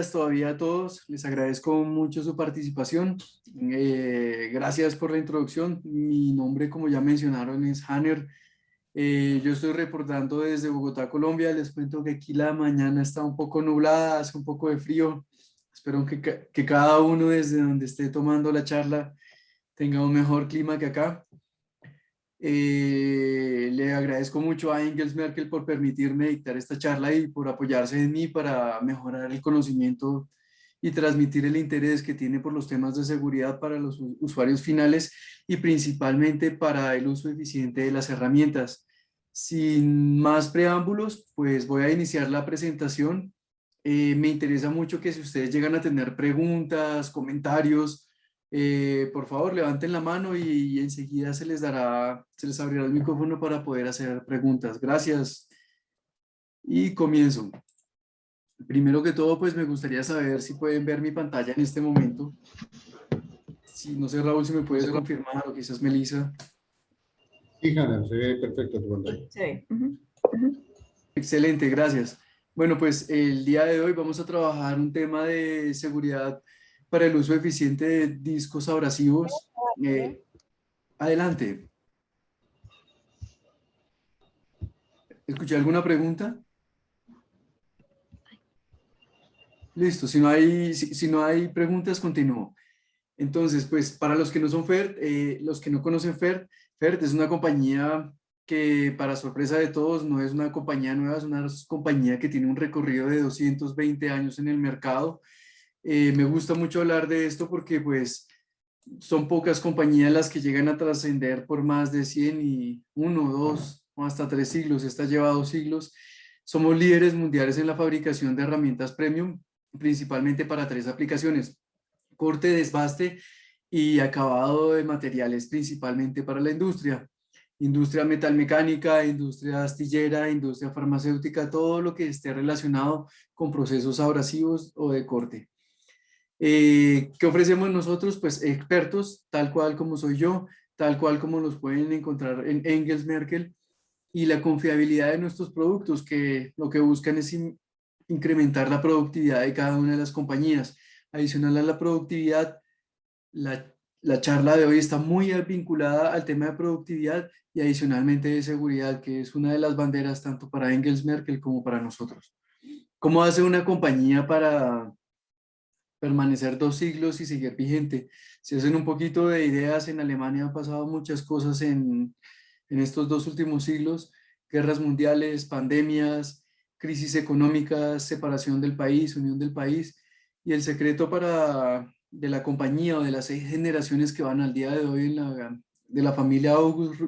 días todavía a todos. Les agradezco mucho su participación. Gracias por la introducción. Mi nombre, como ya mencionaron, es Hanner. Yo estoy reportando desde Bogotá, Colombia. Les cuento que aquí la mañana está un poco nublada, hace un poco de frío. Espero que cada uno desde donde esté tomando la charla tenga un mejor clima que acá. Le agradezco mucho a Engels Merkel por permitirme dictar esta charla y por apoyarse en mí para mejorar el conocimiento y transmitir el interés que tiene por los temas de seguridad para los usuarios finales y principalmente para el uso eficiente de las herramientas. Sin más preámbulos, pues voy a iniciar la presentación. Me interesa mucho que si ustedes llegan a tener preguntas, comentarios, por favor, levanten la mano y enseguida se les abrirá el micrófono para poder hacer preguntas. Gracias. Y comienzo. Primero que todo, pues me gustaría saber si pueden ver mi pantalla en este momento. Si no sé, Raúl, si me puedes confirmar, o quizás Melissa. Sí, Hanna, se ve perfecto tu pantalla. Sí. Excelente, gracias. Bueno, pues el día de hoy vamos a trabajar un tema de seguridad para el uso eficiente de discos abrasivos. Adelante. ¿Escuché alguna pregunta? Listo, si no hay preguntas, continúo. Entonces, pues para los que no son FERT, los que no conocen FERT, FERT es una compañía que para sorpresa de todos no es una compañía nueva, es una compañía que tiene un recorrido de 220 años en el mercado. Me gusta mucho hablar de esto porque pues son pocas compañías las que llegan a trascender por más de 100 y 1, 2 o hasta 3 siglos. Esta lleva 2 siglos. Somos líderes mundiales en la fabricación de herramientas premium, principalmente para 3 aplicaciones: corte, desbaste y acabado de materiales, principalmente para la industria metalmecánica, industria astillera, industria farmacéutica, todo lo que esté relacionado con procesos abrasivos o de corte. ¿Qué ofrecemos nosotros? Pues expertos, tal cual como soy yo, tal cual como los pueden encontrar en Engels Merkel, y la confiabilidad de nuestros productos, que lo que buscan es incrementar la productividad de cada una de las compañías. Adicional a la productividad, la charla de hoy está muy vinculada al tema de productividad y adicionalmente de seguridad, que es una de las banderas tanto para Engels Merkel como para nosotros. ¿Cómo hace una compañía para permanecer 2 siglos y seguir vigente? Si hacen un poquito de ideas, en Alemania han pasado muchas cosas en estos 2 últimos siglos: guerras mundiales, pandemias, crisis económicas, separación del país, unión del país, y el secreto de la compañía o de las 6 generaciones que van al día de hoy de la familia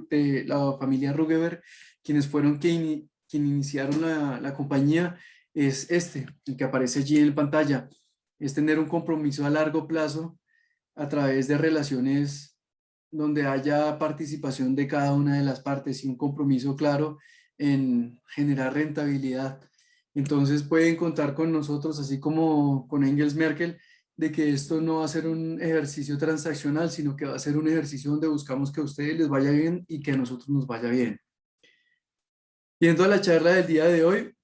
de la familia Rugeberg, quienes fueron quien iniciaron la compañía, es el que aparece allí en pantalla: es tener un compromiso a largo plazo a través de relaciones donde haya participación de cada una de las partes y un compromiso claro en generar rentabilidad. Entonces pueden contar con nosotros, así como con Engels Merkel, de que esto no va a ser un ejercicio transaccional, sino que va a ser un ejercicio donde buscamos que a ustedes les vaya bien y que a nosotros nos vaya bien. Yendo a la charla del día de hoy,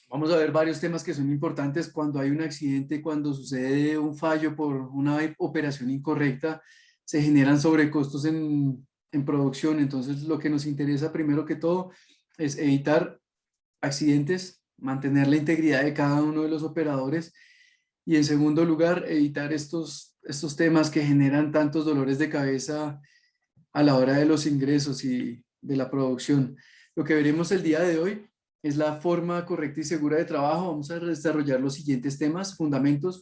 vamos a ver varios temas que son importantes cuando hay un accidente, cuando sucede un fallo por una operación incorrecta. Se generan sobrecostos en producción. Entonces, lo que nos interesa primero que todo es evitar accidentes, mantener la integridad de cada uno de los operadores, y en segundo lugar, evitar estos temas que generan tantos dolores de cabeza a la hora de los ingresos y de la producción. Lo que veremos el día de hoy es la forma correcta y segura de trabajo. Vamos a desarrollar los siguientes temas: fundamentos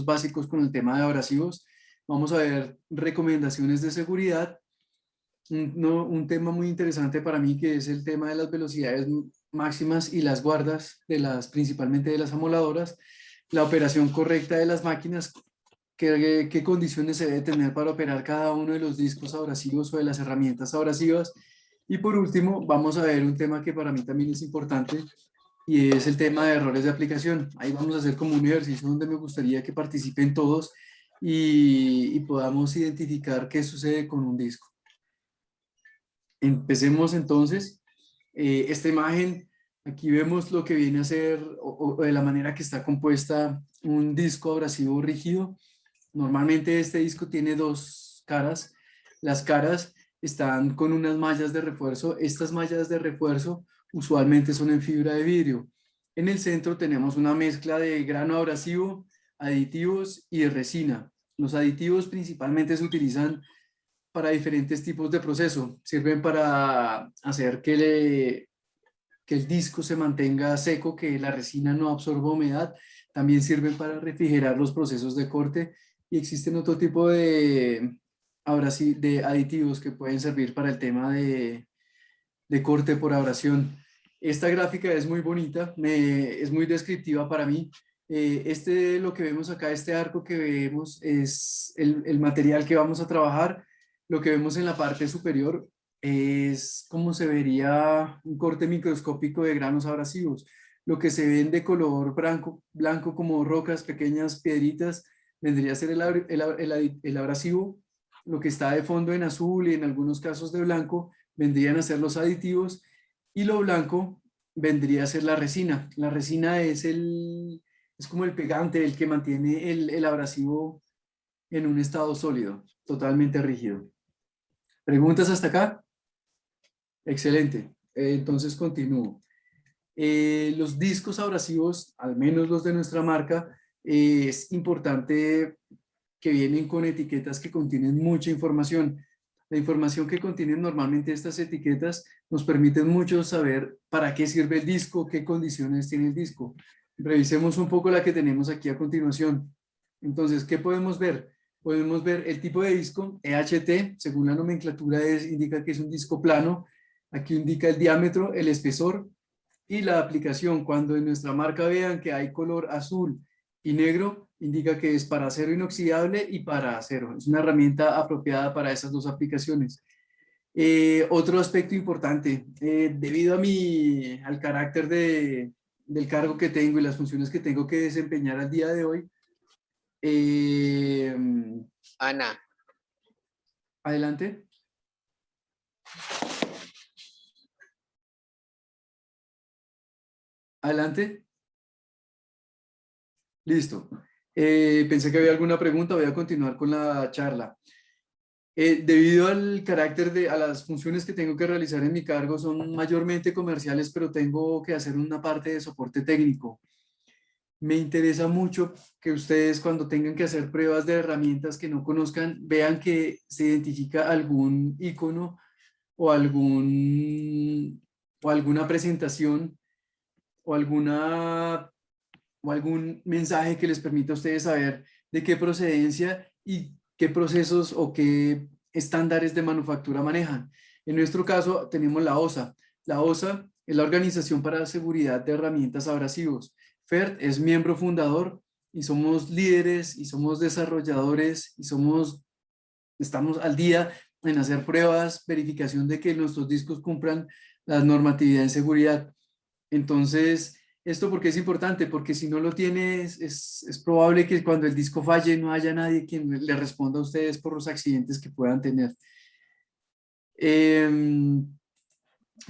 básicos con el tema de abrasivos. Vamos a ver recomendaciones de seguridad. Un tema muy interesante para mí, que es el tema de las velocidades máximas y las guardas, principalmente de las amoladoras. La operación correcta de las máquinas, qué condiciones se debe tener para operar cada uno de los discos abrasivos o de las herramientas abrasivas. Y por último, vamos a ver un tema que para mí también es importante, y es el tema de errores de aplicación. Ahí vamos a hacer como un ejercicio donde me gustaría que participen todos y podamos identificar qué sucede con un disco. Empecemos entonces. Esta imagen Aquí vemos lo que viene a ser o de la manera que está compuesta un disco abrasivo rígido. Normalmente este disco tiene dos caras. Las caras están con unas mallas de refuerzo. Estas mallas de refuerzo usualmente son en fibra de vidrio. En el centro tenemos una mezcla de grano abrasivo, aditivos y de resina. Los aditivos principalmente se utilizan para diferentes tipos de proceso. Sirven para hacer que el disco se mantenga seco, que la resina no absorba humedad. También sirven para refrigerar los procesos de corte y existen otro tipo de, ahora sí, de aditivos que pueden servir para el tema de corte por abrasión. Esta gráfica es muy bonita, es muy descriptiva para mí. Lo que vemos acá, este arco que vemos es el material que vamos a trabajar. Lo que vemos en la parte superior es como se vería un corte microscópico de granos abrasivos. Lo que se ven de color blanco como rocas, pequeñas piedritas, vendría a ser el abrasivo. Lo que está de fondo en azul y en algunos casos de blanco vendrían a ser los aditivos y lo blanco vendría a ser la resina. La resina es como el pegante, el que mantiene el abrasivo en un estado sólido, totalmente rígido. ¿Preguntas hasta acá? Excelente. Entonces continúo. Los discos abrasivos, al menos los de nuestra marca, es importante que vienen con etiquetas que contienen mucha información. La información que contienen normalmente estas etiquetas nos permiten mucho saber para qué sirve el disco, qué condiciones tiene el disco. Revisemos un poco la que tenemos aquí a continuación. Entonces, ¿qué podemos ver? Podemos ver el tipo de disco, EHT, según la nomenclatura indica que es un disco plano. Aquí indica el diámetro, el espesor y la aplicación. Cuando en nuestra marca vean que hay color azul y negro, indica que es para acero inoxidable y para acero. Es una herramienta apropiada para esas dos aplicaciones. Otro aspecto importante, debido al carácter del cargo que tengo y las funciones que tengo que desempeñar al día de hoy, Ana. Adelante. Adelante. Listo. Pensé que había alguna pregunta, voy a continuar con la charla. Debido al carácter a las funciones que tengo que realizar en mi cargo, son mayormente comerciales, pero tengo que hacer una parte de soporte técnico. Me interesa mucho que ustedes cuando tengan que hacer pruebas de herramientas que no conozcan, vean que se identifica algún icono o alguna presentación o algún mensaje que les permita a ustedes saber de qué procedencia y qué procesos o qué estándares de manufactura manejan. En nuestro caso tenemos la OSA. La OSA es la Organización para la Seguridad de Herramientas Abrasivos. FERT es miembro fundador y somos líderes y somos desarrolladores y estamos al día en hacer pruebas, verificación de que nuestros discos cumplan la normatividad en seguridad. Entonces, ¿esto por qué es importante? Porque si no lo tienes, es probable que cuando el disco falle no haya nadie quien le responda a ustedes por los accidentes que puedan tener.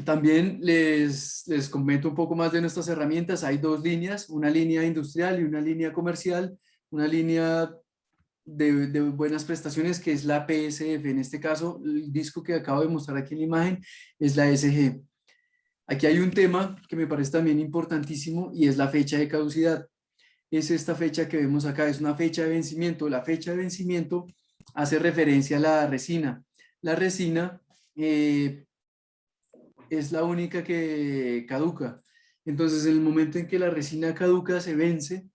También les comento un poco más de nuestras herramientas. Hay dos líneas, una línea industrial y una línea comercial, una línea de buenas prestaciones que es la PSF. En este caso, el disco que acabo de mostrar aquí en la imagen es la SG. Aquí hay un tema que me parece también importantísimo y es la fecha de caducidad. Es esta fecha que vemos acá, es una fecha de vencimiento. La fecha de vencimiento hace referencia a la resina. La resina es la única que caduca. Entonces, en el momento en que la resina caduca, se vence,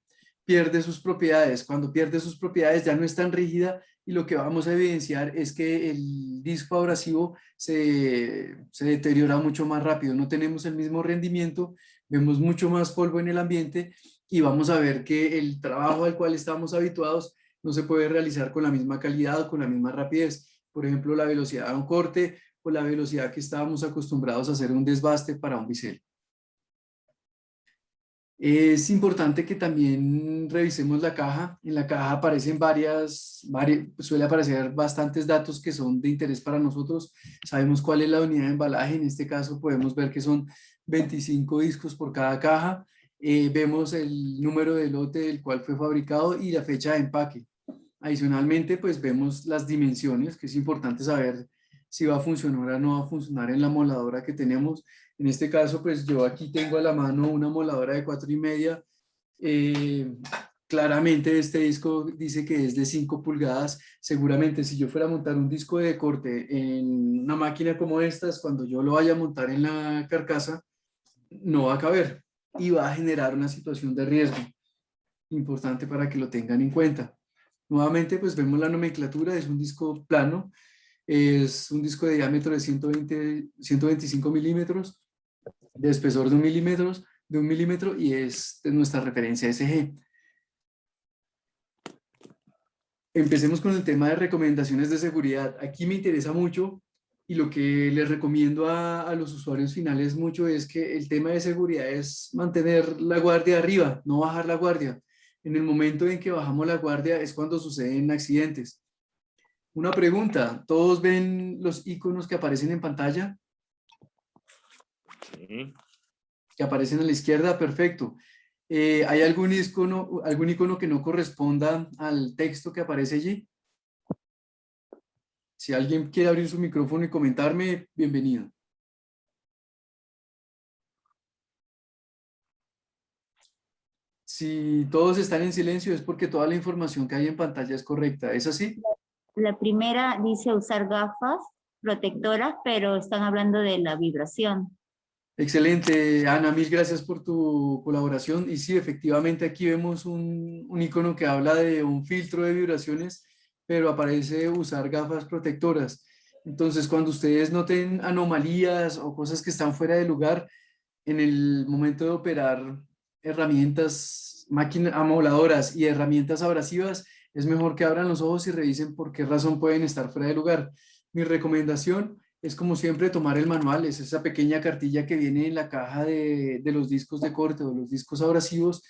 pierde sus propiedades. Cuando pierde sus propiedades ya no es tan rígida y lo que vamos a evidenciar es que el disco abrasivo se deteriora mucho más rápido. No tenemos el mismo rendimiento, vemos mucho más polvo en el ambiente y vamos a ver que el trabajo al cual estamos habituados no se puede realizar con la misma calidad o con la misma rapidez. Por ejemplo, la velocidad de un corte o la velocidad que estábamos acostumbrados a hacer un desbaste para un bisel. Es importante que también revisemos la caja. En la caja aparecen suele aparecer bastantes datos que son de interés para nosotros. Sabemos cuál es la unidad de embalaje. En este caso podemos ver que son 25 discos por cada caja. Vemos el número de lote del cual fue fabricado y la fecha de empaque. Adicionalmente, pues vemos las dimensiones, que es importante saber si va a funcionar o no va a funcionar en la moladora que tenemos. En este caso, pues yo aquí tengo a la mano una moladora de 4,5. Claramente este disco dice que es de 5 pulgadas. Seguramente si yo fuera a montar un disco de corte en una máquina como estas, cuando yo lo vaya a montar en la carcasa, no va a caber y va a generar una situación de riesgo. Importante para que lo tengan en cuenta. Nuevamente, pues vemos la nomenclatura, es un disco plano, es un disco de diámetro de 125 milímetros, de espesor de un milímetro y es de nuestra referencia SG. Empecemos con el tema de recomendaciones de seguridad. Aquí me interesa mucho y lo que les recomiendo a los usuarios finales mucho es que el tema de seguridad es mantener la guardia arriba, no bajar la guardia. En el momento en que bajamos la guardia es cuando suceden accidentes. Una pregunta, ¿todos ven los iconos que aparecen en pantalla? Sí. Que aparecen a la izquierda, perfecto. ¿Hay algún icono que no corresponda al texto que aparece allí? Si alguien quiere abrir su micrófono y comentarme, bienvenido. Si todos están en silencio es porque toda la información que hay en pantalla es correcta. ¿Es así? La primera dice usar gafas protectoras, pero están hablando de la vibración. Excelente, Ana, mil gracias por tu colaboración. Y sí, efectivamente aquí vemos un icono que habla de un filtro de vibraciones, pero aparece usar gafas protectoras. Entonces, cuando ustedes noten anomalías o cosas que están fuera de lugar, en el momento de operar herramientas, máquinas amoladoras y herramientas abrasivas, es mejor que abran los ojos y revisen por qué razón pueden estar fuera de lugar. Mi recomendación es, como siempre, tomar el manual, es esa pequeña cartilla que viene en la caja de los discos de corte o los discos abrasivos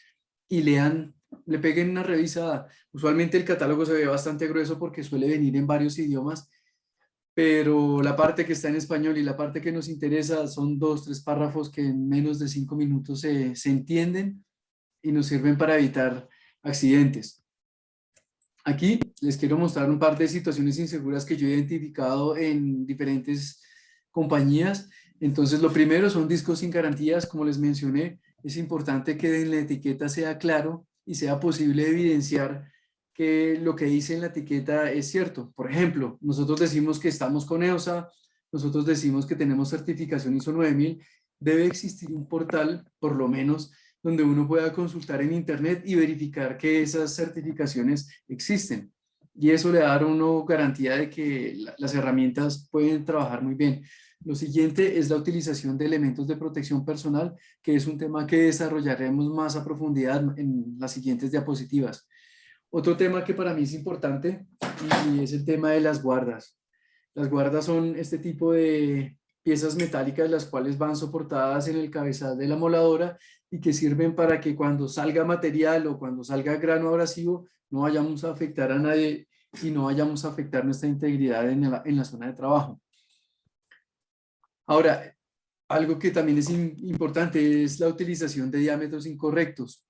y lean, le peguen una revisada. Usualmente el catálogo se ve bastante grueso porque suele venir en varios idiomas, pero la parte que está en español y la parte que nos interesa son 2, 3 párrafos que en menos de 5 minutos se entienden y nos sirven para evitar accidentes. Aquí les quiero mostrar un par de situaciones inseguras que yo he identificado en diferentes compañías. Entonces, lo primero son discos sin garantías, como les mencioné. Es importante que en la etiqueta sea claro y sea posible evidenciar que lo que dice en la etiqueta es cierto. Por ejemplo, nosotros decimos que estamos con EOSA, nosotros decimos que tenemos certificación ISO 9000. Debe existir un portal, por lo menos, donde uno pueda consultar en internet y verificar que esas certificaciones existen. Y eso le da a uno garantía de que las herramientas pueden trabajar muy bien. Lo siguiente es la utilización de elementos de protección personal, que es un tema que desarrollaremos más a profundidad en las siguientes diapositivas. Otro tema que para mí es importante y es el tema de las guardas. Las guardas son este tipo de piezas metálicas las cuales van soportadas en el cabezal de la moladora y que sirven para que cuando salga material o cuando salga grano abrasivo no vayamos a afectar a nadie y no vayamos a afectar nuestra integridad en la zona de trabajo. Ahora, algo que también es importante es la utilización de diámetros incorrectos.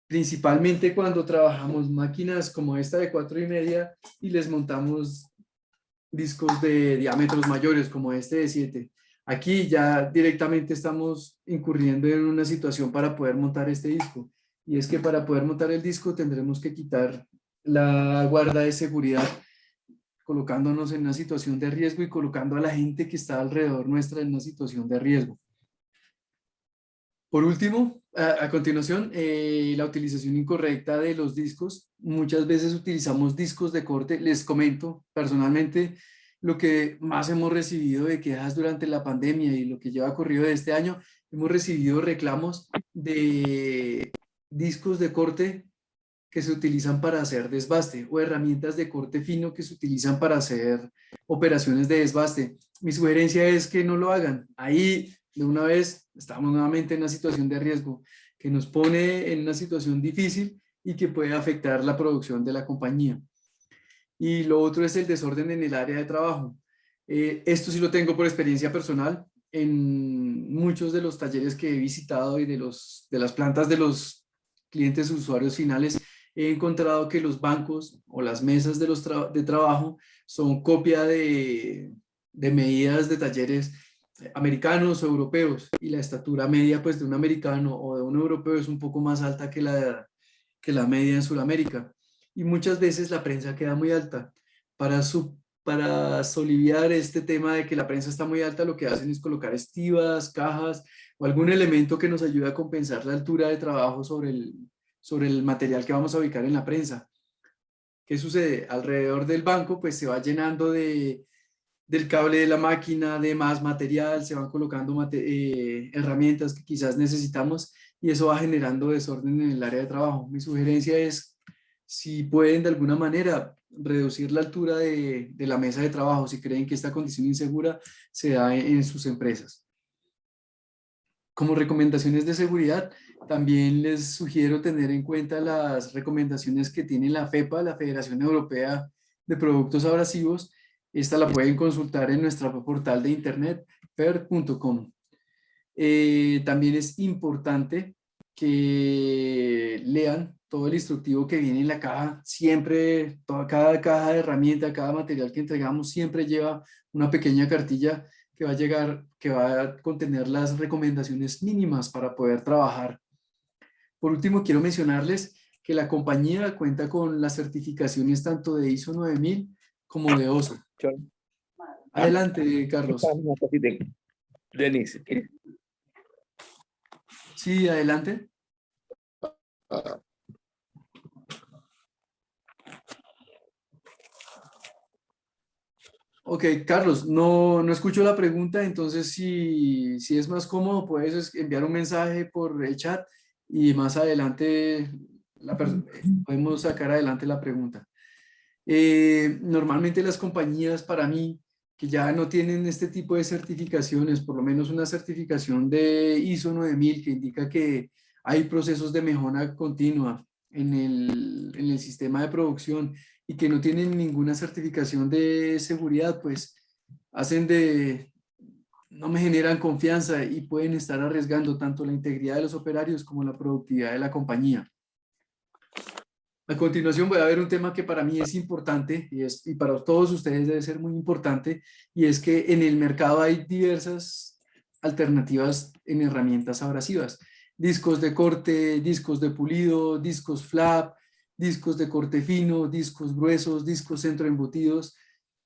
Principalmente cuando trabajamos máquinas como esta de 4,5 y les montamos discos de diámetros mayores como este de 7. Aquí ya directamente estamos incurriendo en una situación para poder montar este disco. Y es que para poder montar el disco tendremos que quitar la guarda de seguridad, colocándonos en una situación de riesgo y colocando a la gente que está alrededor nuestra en una situación de riesgo. Por último, a continuación, la utilización incorrecta de los discos. Muchas veces utilizamos discos de corte. Les comento personalmente lo que más hemos recibido de quejas durante la pandemia y lo que lleva corrido de este año. Hemos recibido reclamos de discos de corte que se utilizan para hacer desbaste o herramientas de corte fino que se utilizan para hacer operaciones de desbaste. Mi sugerencia es que no lo hagan. Ahí, de una vez, estamos nuevamente en una situación de riesgo que nos pone en una situación difícil y que puede afectar la producción de la compañía. Y lo otro es el desorden en el área de trabajo. Esto sí lo tengo por experiencia personal. en muchos de los talleres que he visitado y de las plantas de los clientes usuarios finales, he encontrado que los bancos o las mesas de trabajo son copia de medidas de talleres americanos o europeos, y la estatura media pues de un americano o de un europeo es un poco más alta que la media en Sudamérica, y muchas veces la prensa queda muy alta. Para soliviar este tema de que la prensa está muy alta, lo que hacen es colocar estivas, cajas o algún elemento que nos ayude a compensar la altura de trabajo sobre el material que vamos a ubicar en la prensa. ¿Qué sucede? Alrededor del banco pues se va llenando del cable de la máquina, de más material, se van colocando herramientas que quizás necesitamos, y eso va generando desorden en el área de trabajo. Mi sugerencia es, si pueden de alguna manera reducir la altura de la mesa de trabajo, si creen que esta condición insegura se da en sus empresas. Como recomendaciones de seguridad, también les sugiero tener en cuenta las recomendaciones que tiene la FEPA, la Federación Europea de Productos Abrasivos. Esta la pueden consultar en nuestro portal de internet, fert.com. También es importante que lean todo el instructivo que viene en la caja. Siempre, cada caja de herramienta, cada material que entregamos siempre lleva una pequeña cartilla que va a contener las recomendaciones mínimas para poder trabajar. Por último, quiero mencionarles que la compañía cuenta con las certificaciones tanto de ISO 9000 como de OSO. Adelante, Carlos. Denise. Sí, adelante. Ok, Carlos, no escucho la pregunta, entonces si es más cómodo, puedes enviar un mensaje por el chat y más adelante podemos sacar adelante la pregunta. Normalmente las compañías, para mí, que ya no tienen este tipo de certificaciones, por lo menos una certificación de ISO 9000 que indica que hay procesos de mejora continua en el sistema de producción, y que no tienen ninguna certificación de seguridad, pues no me generan confianza y pueden estar arriesgando tanto la integridad de los operarios como la productividad de la compañía. A continuación voy a ver un tema que para mí es importante y para todos ustedes debe ser muy importante, y es que en el mercado hay diversas alternativas en herramientas abrasivas. Discos de corte, discos de pulido, discos flap, discos de corte fino, discos gruesos, discos centroembutidos.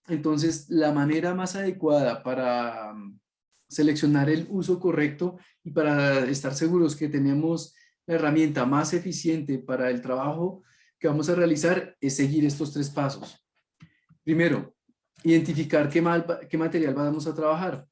Entonces, la manera más adecuada para seleccionar el uso correcto y para estar seguros que tenemos la herramienta más eficiente para el trabajo que vamos a realizar es seguir estos 3 pasos. Primero, identificar qué material vamos a trabajar.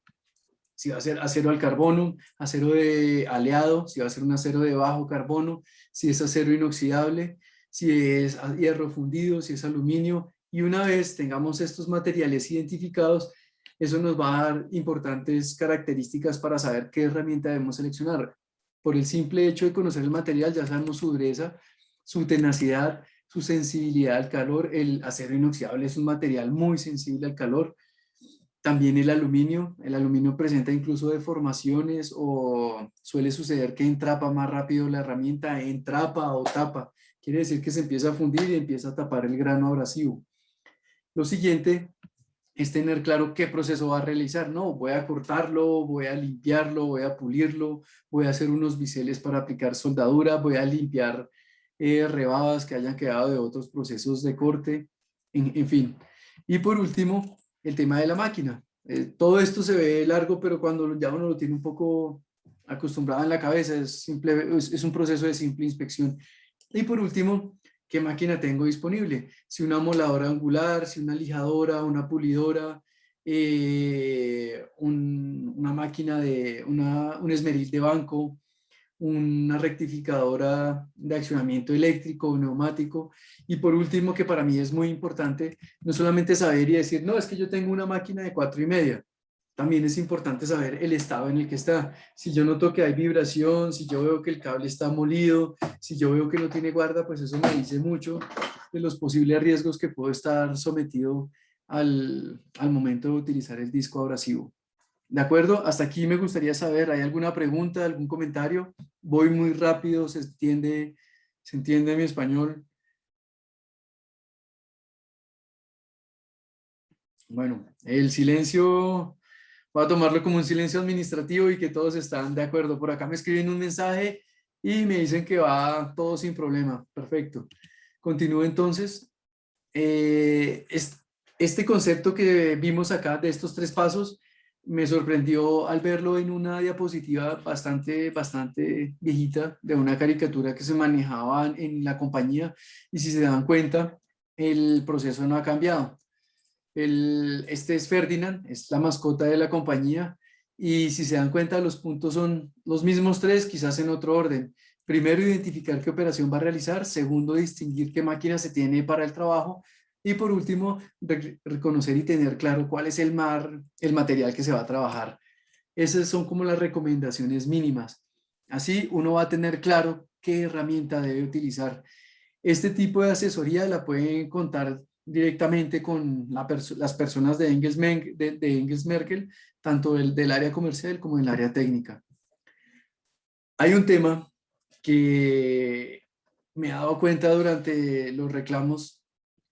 Si va a ser acero al carbono, acero de aleado, si va a ser un acero de bajo carbono, si es acero inoxidable, si es hierro fundido, si es aluminio. Y una vez tengamos estos materiales identificados, eso nos va a dar importantes características para saber qué herramienta debemos seleccionar. Por el simple hecho de conocer el material, ya sabemos su dureza, su tenacidad, su sensibilidad al calor. El acero inoxidable es un material muy sensible al calor. También el aluminio presenta incluso deformaciones, o suele suceder que entrapa más rápido la herramienta, entrapa o tapa. Quiere decir que se empieza a fundir y empieza a tapar el grano abrasivo. Lo siguiente es tener claro qué proceso va a realizar. No, voy a cortarlo, voy a limpiarlo, voy a pulirlo, voy a hacer unos biseles para aplicar soldadura, voy a limpiar rebabas que hayan quedado de otros procesos de corte, en fin. Y por último, el tema de la máquina. Todo esto se ve largo, pero cuando ya uno lo tiene un poco acostumbrado en la cabeza, es un proceso de simple inspección. Y por último, ¿qué máquina tengo disponible? Si una moladora angular, si una lijadora, una pulidora, una máquina un esmeril de banco, una rectificadora de accionamiento eléctrico, neumático. Y por último, que para mí es muy importante, no solamente saber y decir, no, es que yo tengo una máquina de 4,5. También es importante saber el estado en el que está. Si yo noto que hay vibración, si yo veo que el cable está molido, si yo veo que no tiene guarda, pues eso me dice mucho de los posibles riesgos que puedo estar sometido al momento de utilizar el disco abrasivo. ¿De acuerdo? Hasta aquí me gustaría saber, ¿hay alguna pregunta, algún comentario? Voy muy rápido, se entiende mi español. Bueno, el silencio, voy a tomarlo como un silencio administrativo y que todos están de acuerdo. Por acá me escriben un mensaje y me dicen que va todo sin problema. Perfecto. Continúo entonces. Este concepto que vimos acá de estos 3 pasos me sorprendió al verlo en una diapositiva bastante viejita de una caricatura que se manejaba en la compañía, y si se dan cuenta, el proceso no ha cambiado. Este es Ferdinand, es la mascota de la compañía, y si se dan cuenta, los puntos son los mismos 3, quizás en otro orden. Primero, identificar qué operación va a realizar. Segundo, distinguir qué máquina se tiene para el trabajo. Y por último, reconocer y tener claro cuál es el material que se va a trabajar. Esas son como las recomendaciones mínimas. Así uno va a tener claro qué herramienta debe utilizar. Este tipo de asesoría la pueden contar directamente con las personas de Engels Merkel, tanto del área comercial como del área técnica. Hay un tema que me he dado cuenta durante los reclamos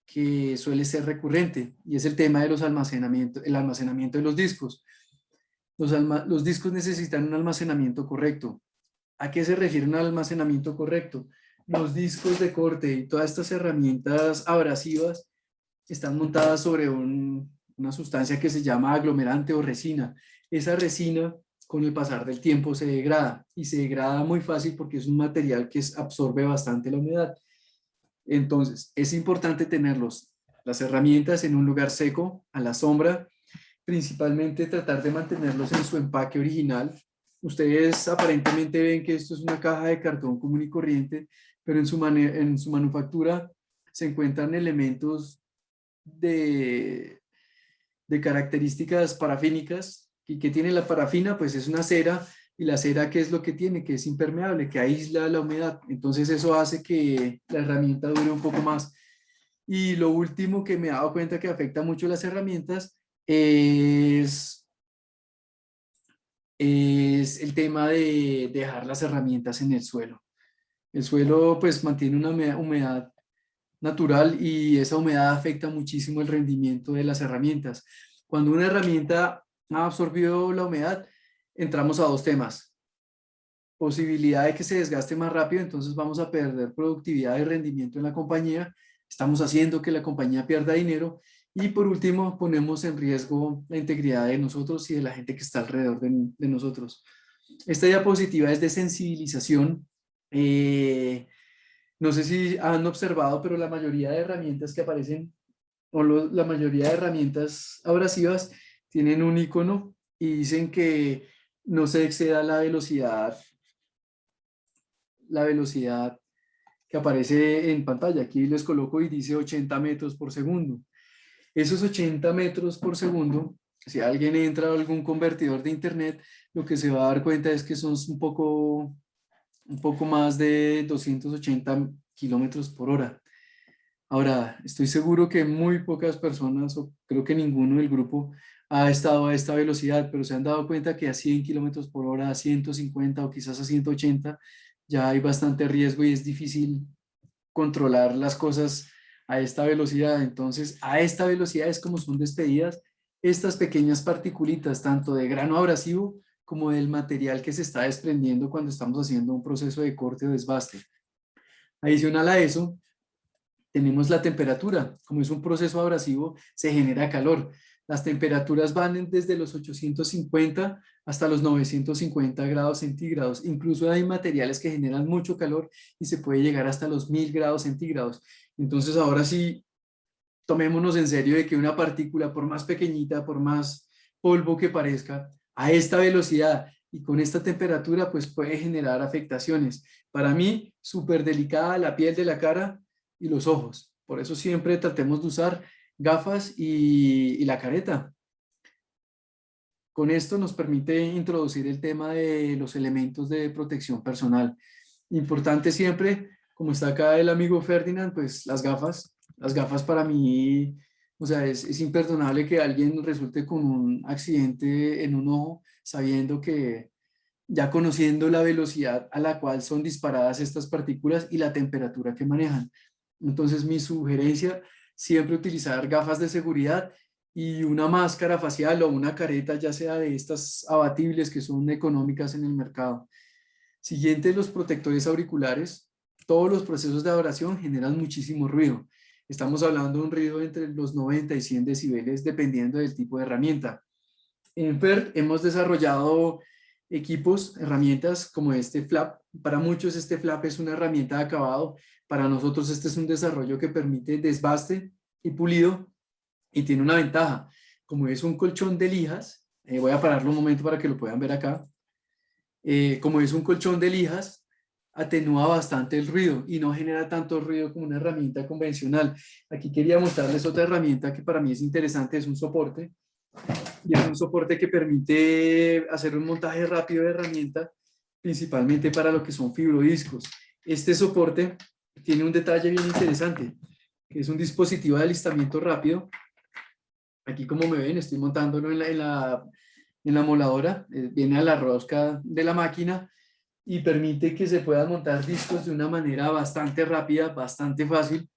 que suele ser recurrente, y es el tema de el almacenamiento de los discos. Los discos necesitan un almacenamiento correcto. ¿A qué se refiere un almacenamiento correcto? Los discos de corte y todas estas herramientas abrasivas están montadas sobre una sustancia que se llama aglomerante o resina. Esa resina, con el pasar del tiempo, se degrada, y se degrada muy fácil porque es un material que absorbe bastante la humedad. Entonces, es importante tenerlas, las herramientas, en un lugar seco, a la sombra, principalmente tratar de mantenerlos en su empaque original. Ustedes aparentemente ven que esto es una caja de cartón común y corriente, pero en su manufactura se encuentran elementos de características parafínicas. ¿Y qué tiene la parafina? Pues es una cera, y la cera, ¿qué es lo que tiene? Que es impermeable, que aísla la humedad. Entonces eso hace que la herramienta dure un poco más. Y lo último que me he dado cuenta que afecta mucho las herramientas es el tema de dejar las herramientas en el suelo. El suelo pues mantiene una humedad natural, y esa humedad afecta muchísimo el rendimiento de las herramientas. Cuando una herramienta ha absorbido la humedad, entramos a 2 temas. Posibilidad de que se desgaste más rápido, entonces vamos a perder productividad y rendimiento en la compañía. Estamos haciendo que la compañía pierda dinero. Y por último, ponemos en riesgo la integridad de nosotros y de la gente que está alrededor de nosotros. Esta diapositiva es de sensibilización. No sé si han observado, pero la mayoría de herramientas que aparecen, o la mayoría de herramientas abrasivas, tienen un icono y dicen que no se exceda la velocidad que aparece en pantalla. Aquí les coloco y dice 80 metros por segundo. Esos 80 metros por segundo, si alguien entra a algún convertidor de internet, lo que se va a dar cuenta es que son un poco más de 280 kilómetros por hora. Ahora, estoy seguro que muy pocas personas, o creo que ninguno del grupo, ha estado a esta velocidad, pero se han dado cuenta que a 100 kilómetros por hora, a 150 o quizás a 180, ya hay bastante riesgo y es difícil controlar las cosas a esta velocidad. Entonces, a esta velocidad es como son despedidas estas pequeñas particulitas, tanto de grano abrasivo como del material que se está desprendiendo cuando estamos haciendo un proceso de corte o desbaste. Adicional a eso, tenemos la temperatura. Como es un proceso abrasivo, se genera calor. Las temperaturas van desde los 850 hasta los 950 grados centígrados. Incluso hay materiales que generan mucho calor y se puede llegar hasta los 1000 grados centígrados. Entonces ahora sí, tomémonos en serio de que una partícula, por más pequeñita, por más polvo que parezca, a esta velocidad y con esta temperatura, pues puede generar afectaciones. Para mí, súper delicada la piel de la cara y los ojos. Por eso siempre tratemos de usar gafas y la careta. Con esto nos permite introducir el tema de los elementos de protección personal. Importante siempre, como está acá el amigo Ferdinand, pues las gafas. Las gafas para mí O sea, es imperdonable que alguien resulte con un accidente en un ojo sabiendo que, ya conociendo la velocidad a la cual son disparadas estas partículas y la temperatura que manejan. Entonces, mi sugerencia, siempre utilizar gafas de seguridad y una máscara facial o una careta, ya sea de estas abatibles que son económicas en el mercado. Siguiente, los protectores auriculares. Todos los procesos de abrasión generan muchísimo ruido. Estamos hablando de un ruido entre los 90 y 100 decibeles dependiendo del tipo de herramienta. En FERT hemos desarrollado equipos, herramientas como este flap. Para muchos este flap es una herramienta de acabado. Para nosotros este es un desarrollo que permite desbaste y pulido y tiene una ventaja. Como es un colchón de lijas, voy a pararlo un momento para que lo puedan ver acá. Como es un colchón de lijas, atenúa bastante el ruido y no genera tanto ruido como una herramienta convencional. Aquí quería mostrarles otra herramienta que para mí es interesante, es un soporte. Y es un soporte que permite hacer un montaje rápido de herramienta, principalmente para lo que son fibrodiscos. Este soporte tiene un detalle bien interesante, que es un dispositivo de alistamiento rápido. Aquí como me ven, estoy montándolo en la moladora, viene a la rosca de la máquina y permite que se puedan montar discos de una manera bastante rápida, bastante fácil.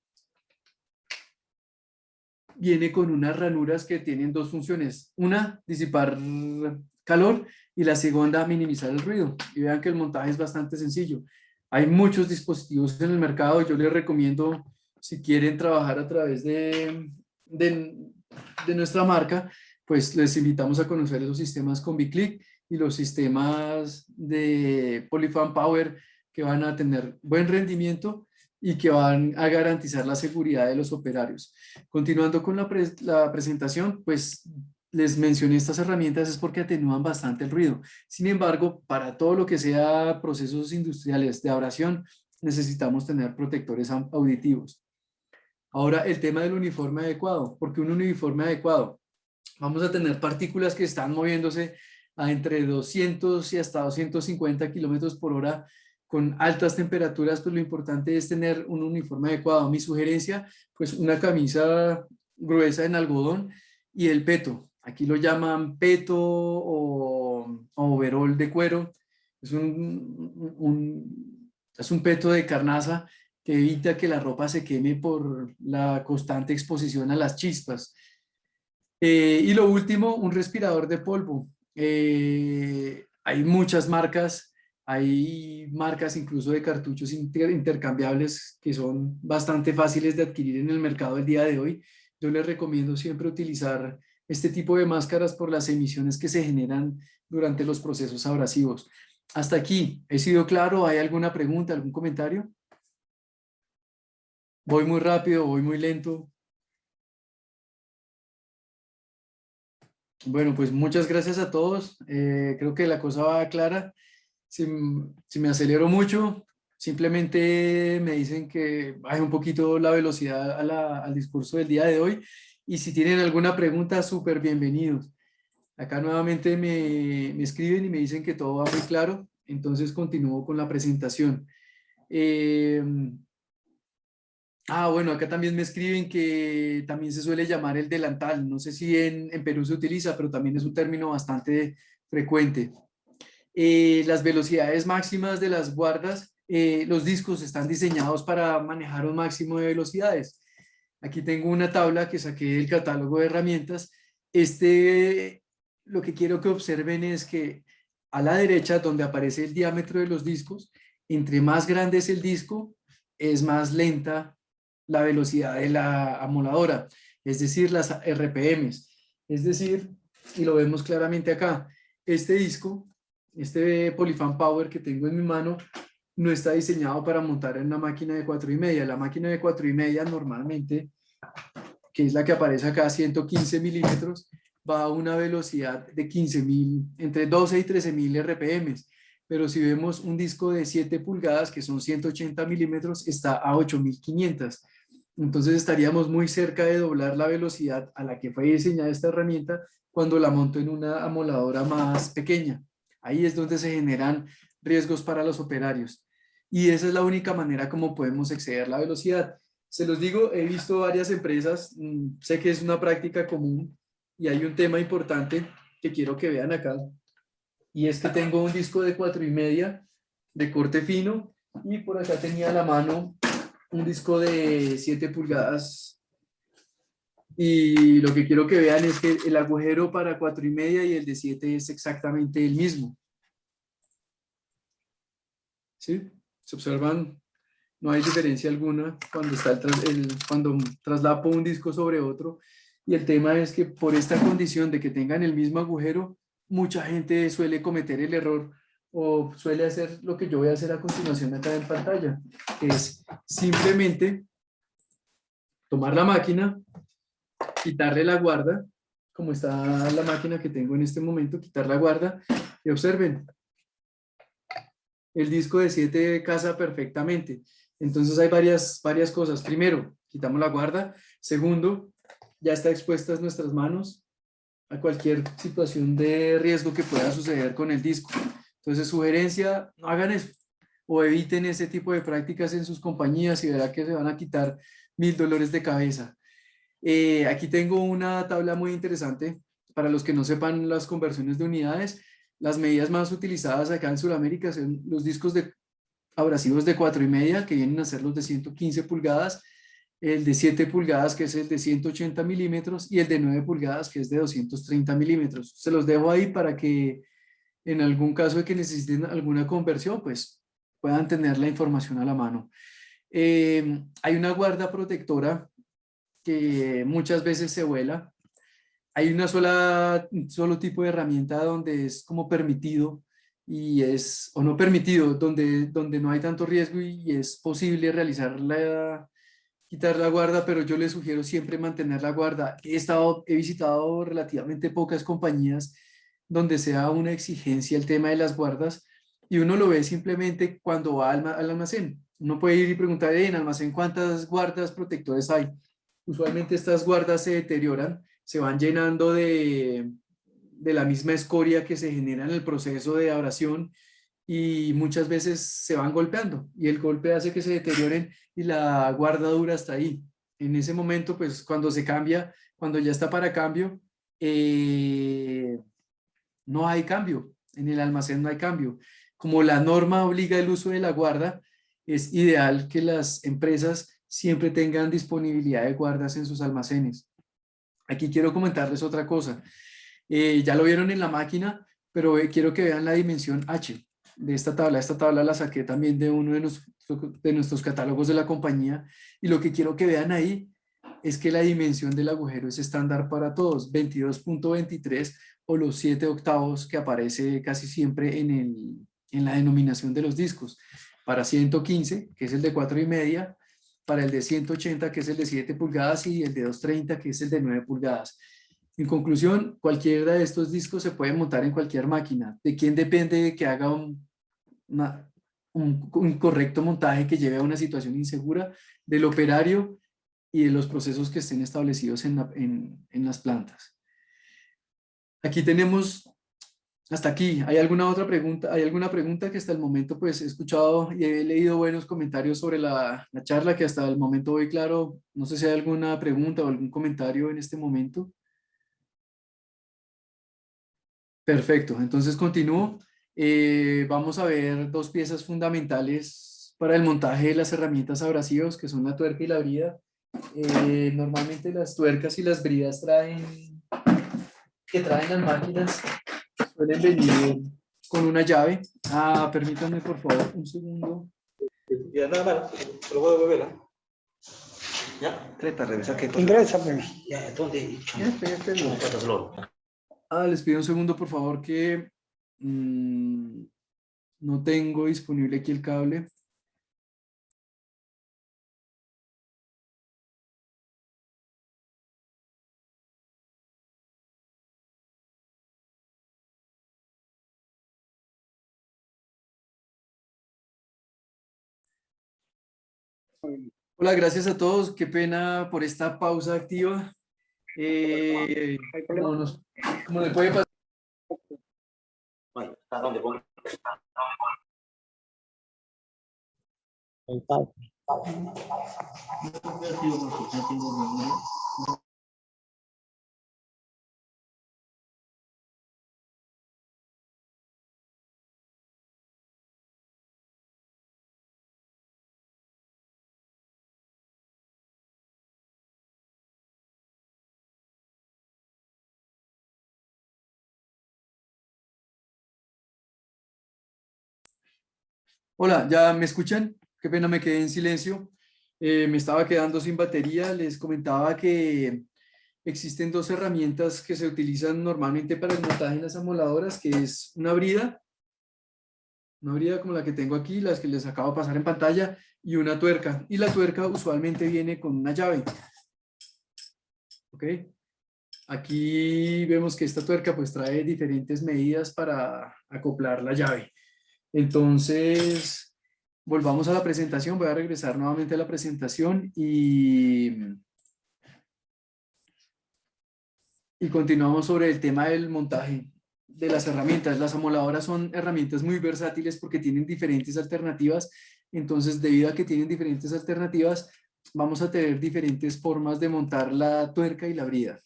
Viene con unas ranuras que tienen dos funciones. Una, disipar calor y la segunda, minimizar el ruido. Y vean que el montaje es bastante sencillo. Hay muchos dispositivos en el mercado. Yo les recomiendo, si quieren trabajar a través de nuestra marca, pues les invitamos a conocer los sistemas CombiClick y los sistemas de Polyfan Power que van a tener buen rendimiento y que van a garantizar la seguridad de los operarios. Continuando con la presentación, pues les mencioné estas herramientas es porque atenúan bastante el ruido. Sin embargo, para todo lo que sea procesos industriales de abrasión, necesitamos tener protectores auditivos. Ahora, el tema del uniforme adecuado. ¿Por qué un uniforme adecuado? Vamos a tener partículas que están moviéndose a entre 200 y hasta 250 kilómetros por hora con altas temperaturas, pues lo importante es tener un uniforme adecuado. Mi sugerencia, pues una camisa gruesa en algodón y el peto. Aquí lo llaman peto o overol de cuero. Es es un peto de carnaza que evita que la ropa se queme por la constante exposición a las chispas. Y lo último, un respirador de polvo. Hay muchas marcas, hay marcas incluso de cartuchos intercambiables que son bastante fáciles de adquirir en el mercado el día de hoy. Yo les recomiendo siempre utilizar este tipo de máscaras por las emisiones que se generan durante los procesos abrasivos. Hasta aquí, ¿he sido claro? ¿Hay alguna pregunta, algún comentario? ¿Voy muy rápido, voy muy lento? Bueno, pues muchas gracias a todos. Creo que la cosa va clara. Si me acelero mucho, simplemente me dicen que baje un poquito la velocidad al discurso del día de hoy. Y si tienen alguna pregunta, súper bienvenidos. Acá nuevamente me escriben y me dicen que todo va muy claro. Entonces continúo con la presentación. Bueno, acá también me escriben que también se suele llamar el delantal. No sé si en Perú se utiliza, pero también es un término bastante frecuente. Las velocidades máximas de las guardas, los discos están diseñados para manejar un máximo de velocidades. Aquí tengo una tabla que saqué del catálogo de herramientas. Lo que quiero que observen es que a la derecha, donde aparece el diámetro de los discos, entre más grande es el disco, es más lenta la velocidad de la amoladora, es decir, las RPMs. Es decir, y lo vemos claramente acá, este disco, este Polyfan Power que tengo en mi mano, no está diseñado para montar en una máquina de 4,5. La máquina de 4,5 normalmente, que es la que aparece acá, 115 milímetros, va a una velocidad de 15,000, entre 12 y 13,000 RPMs. Pero si vemos un disco de 7 pulgadas, que son 180 milímetros, está a 8,500. Entonces estaríamos muy cerca de doblar la velocidad a la que fue diseñada esta herramienta cuando la monto en una amoladora más pequeña. Ahí es donde se generan riesgos para los operarios. Y esa es la única manera como podemos exceder la velocidad. Se los digo, he visto varias empresas, sé que es una práctica común y hay un tema importante que quiero que vean acá. Y es que tengo un disco de 4,5 de corte fino y por acá tenía a la mano un disco de 7 pulgadas. Y lo que quiero que vean es que el agujero para 4,5 y el de 7 es exactamente el mismo. ¿Sí? Se observan, no hay diferencia alguna cuando, cuando traslapo un disco sobre otro. Y el tema es que por esta condición de que tengan el mismo agujero, mucha gente suele cometer el error o suele hacer lo que yo voy a hacer a continuación acá en pantalla, que es simplemente tomar la máquina, quitarle la guarda, como está la máquina que tengo en este momento, quitar la guarda y observen, el disco de 7 casa perfectamente. Entonces hay varias cosas. Primero, quitamos la guarda. Segundo, ya está expuestas nuestras manos a cualquier situación de riesgo que pueda suceder con el disco. Entonces, sugerencia, no hagan eso o eviten ese tipo de prácticas en sus compañías y verá que se van a quitar 1000 dolores de cabeza. Aquí tengo una tabla muy interesante para los que no sepan las conversiones de unidades. Las medidas más utilizadas acá en Sudamérica son los discos abrasivos de 4,5 que vienen a ser los de 115 pulgadas, el de 7 pulgadas que es el de 180 milímetros y el de 9 pulgadas que es de 230 milímetros. Se los dejo ahí para que en algún caso de que necesiten alguna conversión, pues puedan tener la información a la mano. Hay una guarda protectora que muchas veces se vuela. Hay un solo tipo de herramienta donde es como permitido y es, o no permitido, donde no hay tanto riesgo y es posible quitar la guarda, pero yo les sugiero siempre mantener la guarda. He visitado relativamente pocas compañías donde sea una exigencia el tema de las guardas y uno lo ve simplemente cuando va al almacén. Uno puede ir y preguntar en almacén cuántas guardas protectores hay. Usualmente estas guardas se deterioran, se van llenando de la misma escoria que se genera en el proceso de abrasión y muchas veces se van golpeando y el golpe hace que se deterioren y la guarda dura hasta ahí. En ese momento, pues cuando se cambia, cuando ya está para cambio, no hay cambio, en el almacén no hay cambio. Como la norma obliga el uso de la guarda, es ideal que las empresas siempre tengan disponibilidad de guardas en sus almacenes. Aquí quiero comentarles otra cosa. Ya lo vieron en la máquina, pero quiero que vean la dimensión H de esta tabla. Esta tabla la saqué también de uno de nuestros catálogos de la compañía y lo que quiero que vean ahí es que la dimensión del agujero es estándar para todos, 22.23 o los 7 octavos que aparece casi siempre en la denominación de los discos. Para 115, que es el de 4,5, para el de 180, que es el de 7 pulgadas, y el de 230, que es el de 9 pulgadas. En conclusión, cualquiera de estos discos se puede montar en cualquier máquina. ¿De quién depende que haga un correcto montaje que lleve a una situación insegura? Del operario y de los procesos que estén establecidos en las plantas. Aquí tenemos, hasta aquí, ¿hay alguna otra pregunta? ¿Hay alguna pregunta que hasta el momento pues he escuchado y he leído buenos comentarios sobre la charla que hasta el momento voy claro? No sé si hay alguna pregunta o algún comentario en este momento. Perfecto, entonces continúo. Vamos a ver dos piezas fundamentales para el montaje de las herramientas abrasivas, que son la tuerca y la brida. Normalmente las tuercas y las bridas que traen las máquinas suelen venir con una llave. Permítanme por favor un segundo. Ya, nada, lo puedo beber, ¿eh? Ya, trata, revisa qué cosa. Ingrésame. Ya, ¿dónde? Les pido un segundo por favor que no tengo disponible aquí el cable. Hola, gracias a todos. Qué pena por esta pausa activa. Como me puede pasar. Ay, ¿a dónde pongo? El padre. Hola, ¿ya me escuchan? Qué pena, me quedé en silencio. Me estaba quedando sin batería. Les comentaba que existen dos herramientas que se utilizan normalmente para el montaje en las amoladoras, que es una brida como la que tengo aquí, las que les acabo de pasar en pantalla, y una tuerca. Y la tuerca usualmente viene con una llave. ¿Ok? Aquí vemos que esta tuerca pues trae diferentes medidas para acoplar la llave. Entonces, volvamos a la presentación. Voy a regresar nuevamente a la presentación y continuamos sobre el tema del montaje de las herramientas. Las amoladoras son herramientas muy versátiles porque tienen diferentes alternativas. Entonces, debido a que tienen diferentes alternativas, vamos a tener diferentes formas de montar la tuerca y la brida.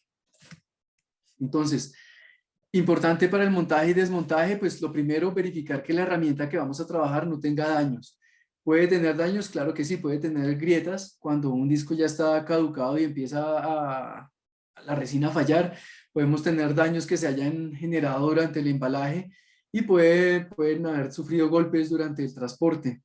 Entonces, importante para el montaje y desmontaje, pues lo primero, verificar que la herramienta que vamos a trabajar no tenga daños. ¿Puede tener daños? Claro que sí, puede tener grietas cuando un disco ya está caducado y empieza a la resina a fallar. Podemos tener daños que se hayan generado durante el embalaje y pueden haber sufrido golpes durante el transporte.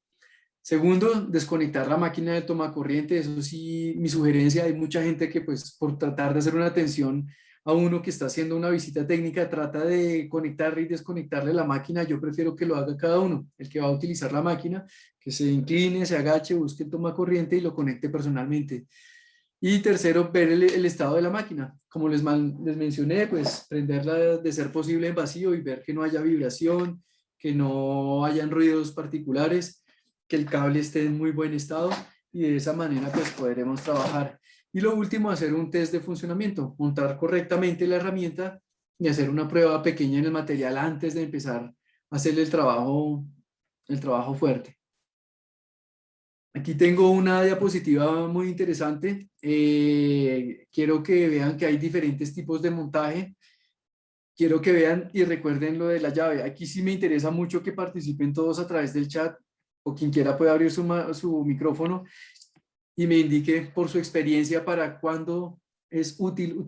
Segundo, desconectar la máquina del tomacorriente. Eso sí, mi sugerencia. Hay mucha gente que pues por tratar de hacer una atención a uno que está haciendo una visita técnica, trata de conectarle y desconectarle la máquina. Yo prefiero que lo haga cada uno, el que va a utilizar la máquina, que se incline, se agache, busque el tomacorriente y lo conecte personalmente. Y tercero, ver el estado de la máquina. Como les mencioné, pues prenderla de ser posible en vacío y ver que no haya vibración, que no hayan ruidos particulares, que el cable esté en muy buen estado y de esa manera pues podremos trabajar. Y lo último, hacer un test de funcionamiento, montar correctamente la herramienta y hacer una prueba pequeña en el material antes de empezar a hacerle el trabajo fuerte. Aquí tengo una diapositiva muy interesante. Quiero que vean que hay diferentes tipos de montaje. Quiero que vean y recuerden lo de la llave. Aquí sí me interesa mucho que participen todos a través del chat o quien quiera puede abrir su micrófono y me indique por su experiencia para cuándo es útil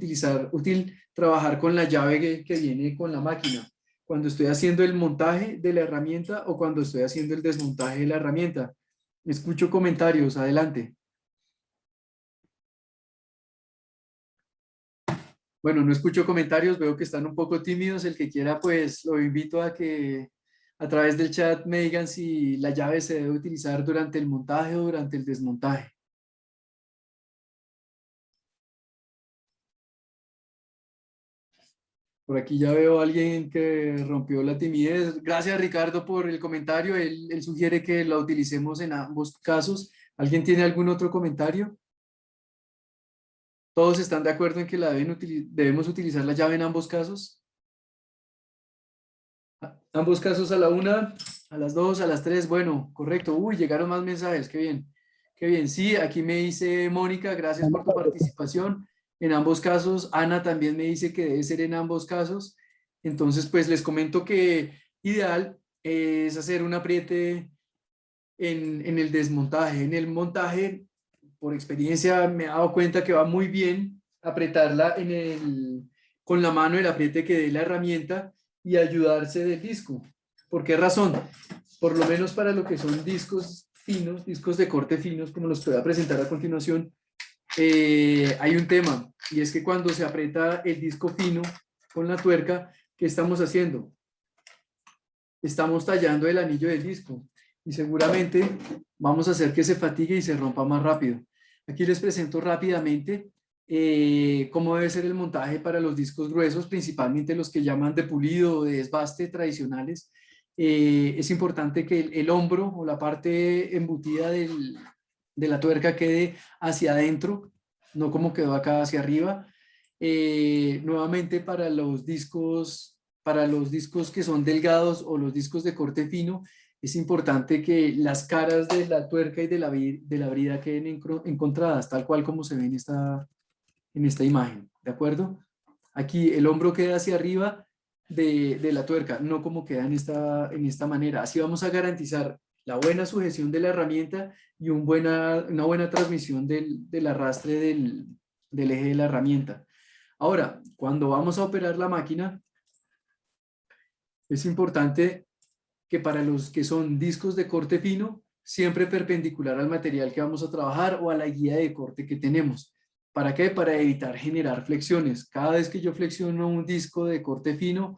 trabajar con la llave que viene con la máquina. Cuando estoy haciendo el montaje de la herramienta o cuando estoy haciendo el desmontaje de la herramienta. Escucho comentarios, adelante. Bueno, no escucho comentarios, veo que están un poco tímidos. El que quiera, pues lo invito a que a través del chat me digan si la llave se debe utilizar durante el montaje o durante el desmontaje. Por aquí ya veo a alguien que rompió la timidez. Gracias, Ricardo, por el comentario. Él sugiere que la utilicemos en ambos casos. ¿Alguien tiene algún otro comentario? ¿Todos están de acuerdo en que debemos utilizar la llave en ambos casos? Ambos casos a la 1, a las 2, a las 3. Bueno, correcto. Uy, llegaron más mensajes. Qué bien. Qué bien. Sí, aquí me dice Mónica, gracias por tu participación. En ambos casos, Ana también me dice que debe ser en ambos casos. Entonces, pues les comento que ideal es hacer un apriete en el desmontaje. En el montaje, por experiencia, me he dado cuenta que va muy bien apretarla con la mano, el apriete que dé la herramienta y ayudarse del disco. ¿Por qué razón? Por lo menos para lo que son discos finos, discos de corte finos, como los que voy a presentar a continuación, hay un tema, y es que cuando se aprieta el disco fino con la tuerca, ¿qué estamos haciendo? Estamos tallando el anillo del disco y seguramente vamos a hacer que se fatigue y se rompa más rápido. Aquí les presento rápidamente cómo debe ser el montaje para los discos gruesos, principalmente los que llaman de pulido o de desbaste tradicionales. Es importante que el hombro o la parte embutida de la tuerca quede hacia adentro, no como quedó acá hacia arriba. Nuevamente para los discos que son delgados o los discos de corte fino, es importante que las caras de la tuerca y de la brida queden encontradas, tal cual como se ve en esta imagen, ¿de acuerdo? Aquí el hombro queda hacia arriba de la tuerca, no como queda en esta manera. Así vamos a garantizar la buena sujeción de la herramienta y una buena transmisión del arrastre del eje de la herramienta. Ahora, cuando vamos a operar la máquina, es importante que para los que son discos de corte fino, siempre perpendicular al material que vamos a trabajar o a la guía de corte que tenemos. ¿Para qué? Para evitar generar flexiones. Cada vez que yo flexiono un disco de corte fino,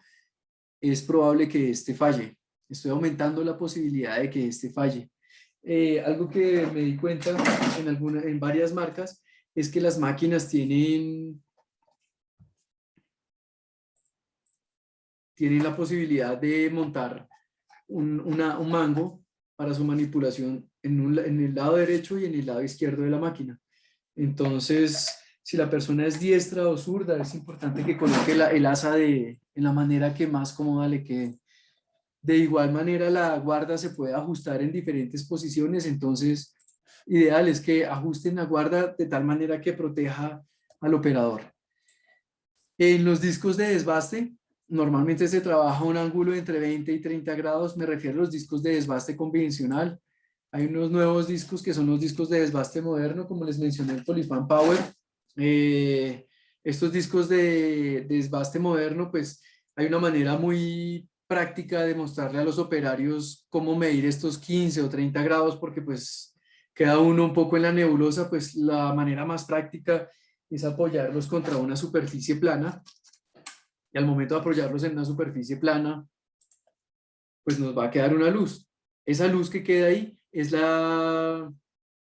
es probable que este falle. Estoy aumentando la posibilidad de que este falle. Algo que me di cuenta en varias marcas es que las máquinas tienen la posibilidad de montar un mango para su manipulación en el lado derecho y en el lado izquierdo de la máquina. Entonces, si la persona es diestra o zurda, es importante que coloque el asa en la manera que más cómoda le quede. De igual manera, la guarda se puede ajustar en diferentes posiciones, entonces, ideal es que ajusten la guarda de tal manera que proteja al operador. En los discos de desbaste, normalmente se trabaja un ángulo entre 20 y 30 grados, me refiero a los discos de desbaste convencional. Hay unos nuevos discos que son los discos de desbaste moderno, como les mencioné, el Polyfan Power. Estos discos de desbaste moderno, pues hay una manera muy práctica de mostrarle a los operarios cómo medir estos 15 o 30 grados, porque pues queda uno un poco en la nebulosa, pues la manera más práctica es apoyarlos contra una superficie plana, y al momento de apoyarlos en una superficie plana, pues nos va a quedar una luz. Esa luz que queda ahí es la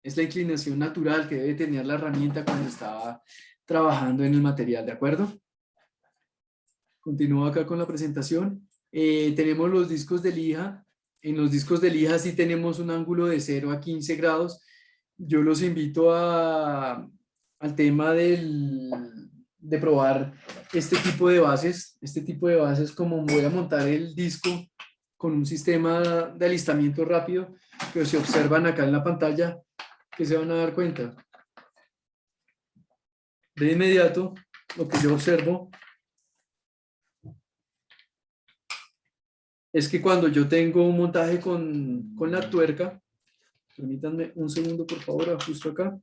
inclinación natural que debe tener la herramienta cuando está trabajando en el material, ¿de acuerdo? Continúo acá con la presentación. Tenemos los discos de lija. En los discos de lija sí tenemos un ángulo de 0 a 15 grados. Yo los invito al tema de probar este tipo de bases. Este tipo de bases, como voy a montar el disco con un sistema de alistamiento rápido, que se observan acá en la pantalla, que se van a dar cuenta. De inmediato, lo que yo observo es que cuando yo tengo un montaje con la tuerca, permítanme un segundo por favor, ajusto acá.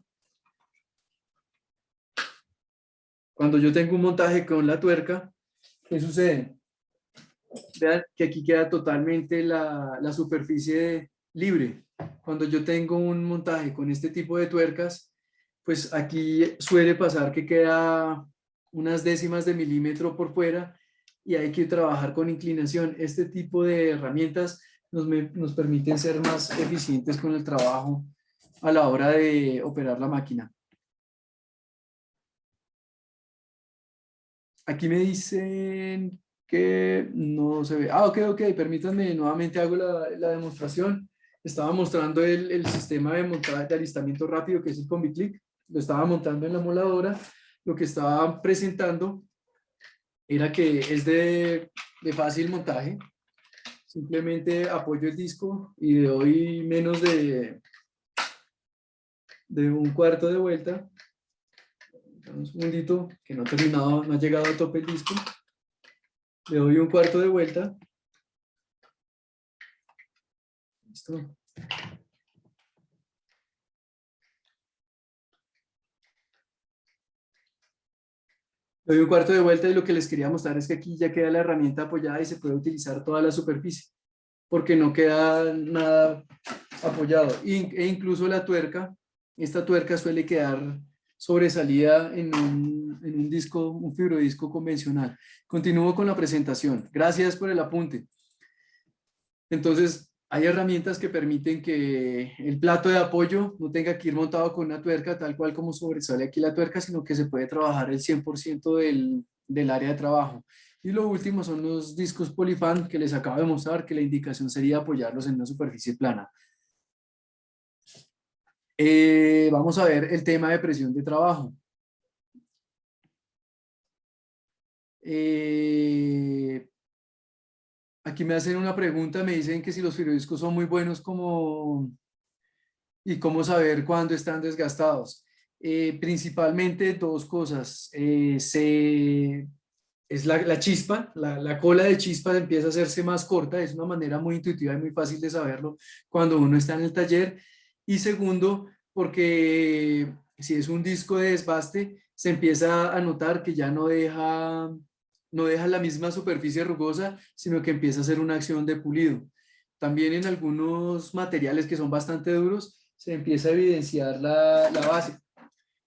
Cuando yo tengo un montaje con la tuerca, ¿qué sucede? Vean que aquí queda totalmente la superficie libre. Cuando yo tengo un montaje con este tipo de tuercas, pues aquí suele pasar que queda unas décimas de milímetro por fuera y hay que trabajar con inclinación. Este tipo de herramientas nos permiten ser más eficientes con el trabajo a la hora de operar la máquina. Aquí me dicen que no se ve. Ah, ok, permítanme, nuevamente hago la demostración. Estaba mostrando el sistema de montaje de alistamiento rápido, que es el CombiClick. Lo estaba montando en la moladora. Lo que estaba presentando era que es de fácil montaje. Simplemente apoyo el disco y le doy menos de un cuarto de vuelta. Un segundito, que no ha terminado, no ha llegado a tope el disco. Le doy un cuarto de vuelta. Listo. Le doy un cuarto de vuelta y lo que les quería mostrar es que aquí ya queda la herramienta apoyada y se puede utilizar toda la superficie, porque no queda nada apoyado. E incluso la tuerca, esta tuerca suele quedar sobresalida en un disco, un fibrodisco convencional. Continúo con la presentación. Gracias por el apunte. Entonces, hay herramientas que permiten que el plato de apoyo no tenga que ir montado con una tuerca tal cual como sobresale aquí la tuerca, sino que se puede trabajar el 100% del área de trabajo. Y lo último son los discos Polyfan que les acabo de mostrar, que la indicación sería apoyarlos en una superficie plana. Vamos a ver el tema de presión de trabajo. Aquí me hacen una pregunta, me dicen que si los fibrodiscos son muy buenos y cómo saber cuándo están desgastados. Principalmente dos cosas. Es la chispa, la cola de chispa empieza a hacerse más corta, es una manera muy intuitiva y muy fácil de saberlo cuando uno está en el taller. Y segundo, porque si es un disco de desbaste, se empieza a notar que ya no deja la misma superficie rugosa, sino que empieza a hacer una acción de pulido. También en algunos materiales que son bastante duros, se empieza a evidenciar la base.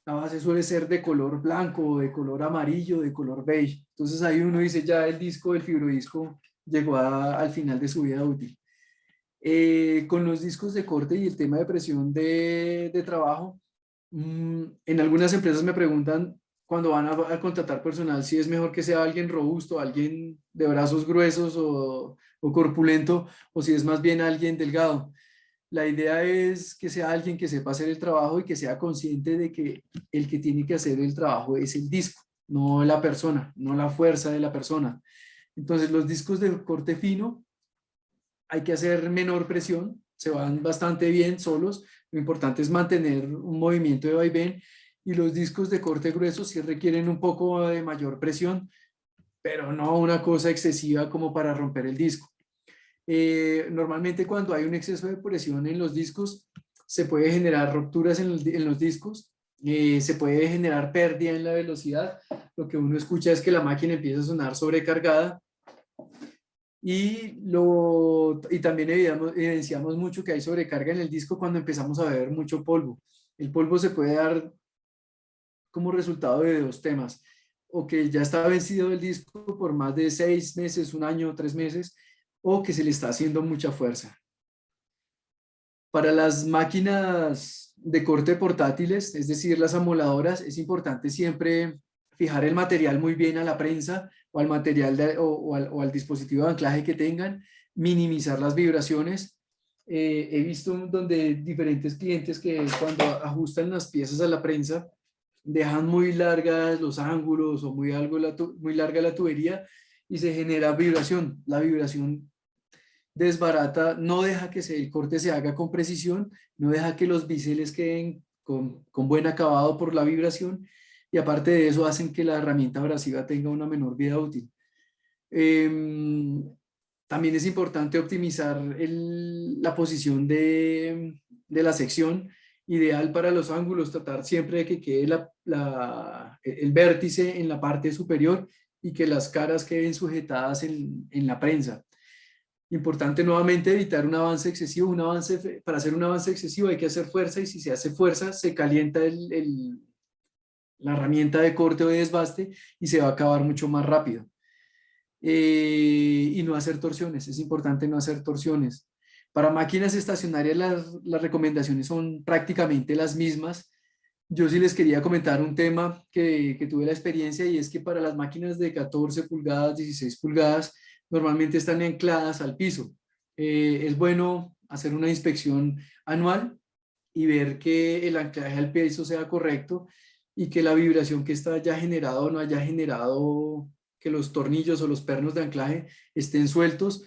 La base suele ser de color blanco, de color amarillo, de color beige. Entonces ahí uno dice ya el disco, el fibrodisco llegó al final de su vida útil. Con los discos de corte y el tema de presión de trabajo, en algunas empresas me preguntan cuando van a contratar personal si es mejor que sea alguien robusto, alguien de brazos gruesos o corpulento, o si es más bien alguien delgado. La idea es que sea alguien que sepa hacer el trabajo y que sea consciente de que el que tiene que hacer el trabajo es el disco, no la persona, no la fuerza de la persona. Entonces los discos de corte fino hay que hacer menor presión, se van bastante bien solos, lo importante es mantener un movimiento de vaivén, y los discos de corte grueso sí requieren un poco de mayor presión, pero no una cosa excesiva como para romper el disco. Normalmente cuando hay un exceso de presión en los discos, se puede generar rupturas en los discos, se puede generar pérdida en la velocidad. Lo que uno escucha es que la máquina empieza a sonar sobrecargada, y también evidenciamos mucho que hay sobrecarga en el disco cuando empezamos a ver mucho polvo. El polvo se puede dar como resultado de dos temas: o que ya está vencido el disco por más de 6 meses, un año, 3 meses, o que se le está haciendo mucha fuerza. Para las máquinas de corte portátiles, es decir, las amoladoras, es importante siempre fijar el material muy bien a la prensa o al material o al dispositivo de anclaje que tengan, minimizar las vibraciones. He visto donde diferentes clientes que cuando ajustan las piezas a la prensa dejan muy largas los ángulos o muy larga la tubería y se genera vibración. La vibración desbarata, no deja que el corte se haga con precisión, no deja que los biseles queden con buen acabado por la vibración, y aparte de eso hacen que la herramienta abrasiva tenga una menor vida útil. También es importante optimizar la posición de la sección, ideal para los ángulos, tratar siempre de que quede el vértice en la parte superior y que las caras queden sujetadas en la prensa. Importante nuevamente evitar un avance excesivo. Para hacer un avance excesivo hay que hacer fuerza, y si se hace fuerza se calienta la herramienta de corte o de desbaste y se va a acabar mucho más rápido. Y no hacer torsiones, es importante no hacer torsiones. Para máquinas estacionarias las recomendaciones son prácticamente las mismas. Yo sí les quería comentar un tema que tuve la experiencia, y es que para las máquinas de 14 pulgadas, 16 pulgadas, normalmente están ancladas al piso. Es bueno hacer una inspección anual y ver que el anclaje al piso sea correcto y que la vibración que está ya generado no haya generado que los tornillos o los pernos de anclaje estén sueltos,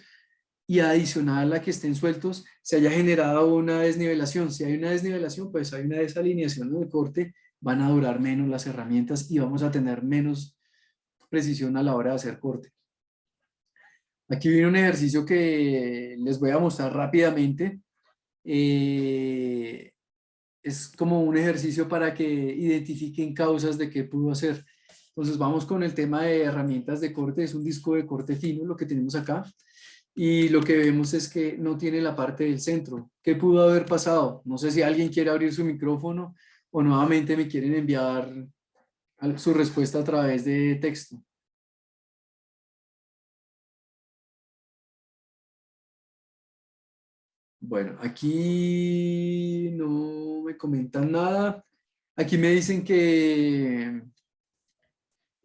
y adicional a que estén sueltos se haya generado una desnivelación. Si hay una desnivelación, pues hay una desalineación en el corte, van a durar menos las herramientas y vamos a tener menos precisión a la hora de hacer corte. Aquí viene un ejercicio que les voy a mostrar rápidamente. Es como un ejercicio para que identifiquen causas de qué pudo hacer. Entonces vamos con el tema de herramientas de corte. Es un disco de corte fino lo que tenemos acá, y lo que vemos es que no tiene la parte del centro. ¿Qué pudo haber pasado? No sé si alguien quiere abrir su micrófono o nuevamente me quieren enviar su respuesta a través de texto. Bueno, aquí no me comentan nada. Aquí me dicen que